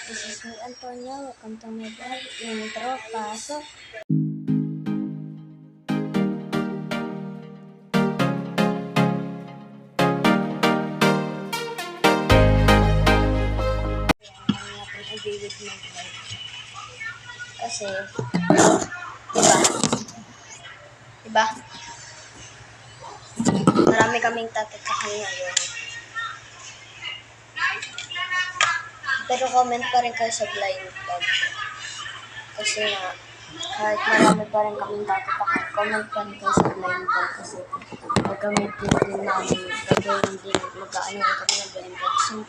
This is me, Antonio. Welcome to my vlog. Intro, pasok. Natin i-vivid my vlog. Kasi, diba? Marami kaming tatatakan ngayon. Pero comment pa rin kayo sa blind vlog. Kasi nga, kahit marami pa rin kaming tatatakan, comment pa rin kayo sa blind vlog. Kasi gagamitin din namin, gagawin din, mag-ano rin kami ng blind vlog. So,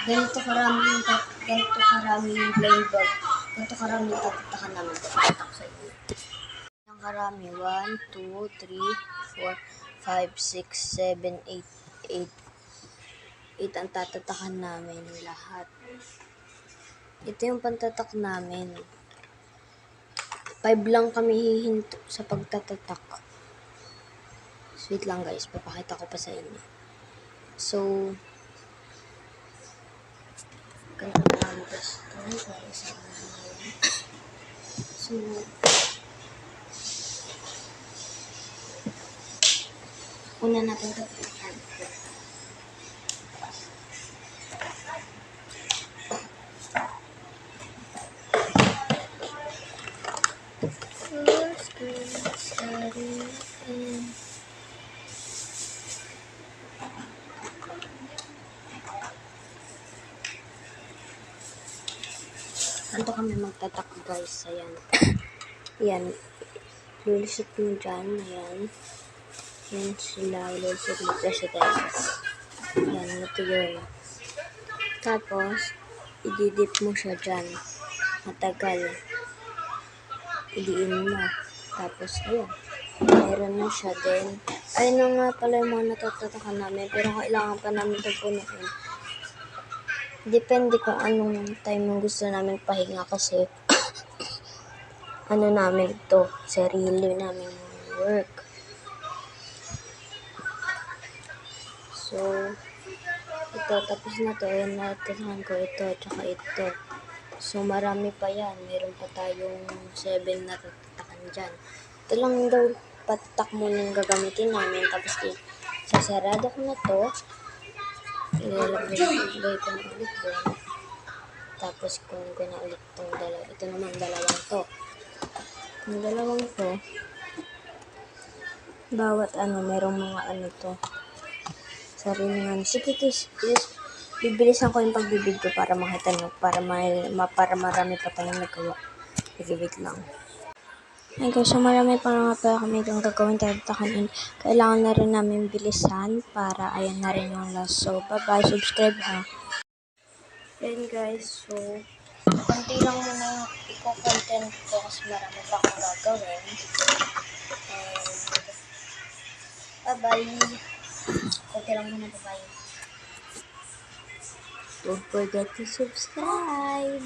ganito karaming blind vlog, ganito karaming tatatakan namin. Tatak sa inyo. Ang karami, 1, 2, 3, 4, 5, 6, 7, 8, 8 ang tatatakan namin lahat. Ito yung pantatak namin. 5 lang kami hihinto sa pagtatatak. Sweet lang guys, papakita ko pa sa inyo. So, ganito na lang guys. So, una natin tatatakan. Ganito kami magtatak guys. Ayan. Ayan. Lulusot mo dyan. Ayan. Ayan sila. Lulusot mo dyan sa tayo. Ayan. Ito yun. Tapos, ididip mo siya dyan. Matagal. Idiin mo. Tapos, ayan. Meron na siya din. Ayun na nga pala yung mga natatatakan namin. Pero kailangan pa namin ito punuin. Depende kung anong time yung gusto namin pahinga kasi ano namin to, sarili namin work. So, ito, tapos na to. Ayan, natatakan ko ito, tsaka ito. So, marami pa yan. Meron pa tayong 7 na tatatakan dyan. Ito lang daw patatak muna yung gagamitin namin. Tapos, sasarado ko na to. Ilalagay ko na ulit doon. Tapos, kunin ko na ulit itong dalawa. Ito naman, dalawang to. Yung dalawang to, bawat merong mga to. Sarili nga. Sige guys, bibilisan ko yung pagbibid ko para makita nyo. Para marami pa tayong nagawa. Wait lang. Ay guys, so marami pa nga pala kami itong gagawin tatatakan. Kailangan na rin namin bilisan para ayan na rin yung last. So, bye-bye. Subscribe ha. Ayan guys, so konti lang muna yung i-content ko kasi marami pa akong gagawin. And bye-bye. Konti lang muna, bye-bye. Don't forget to subscribe.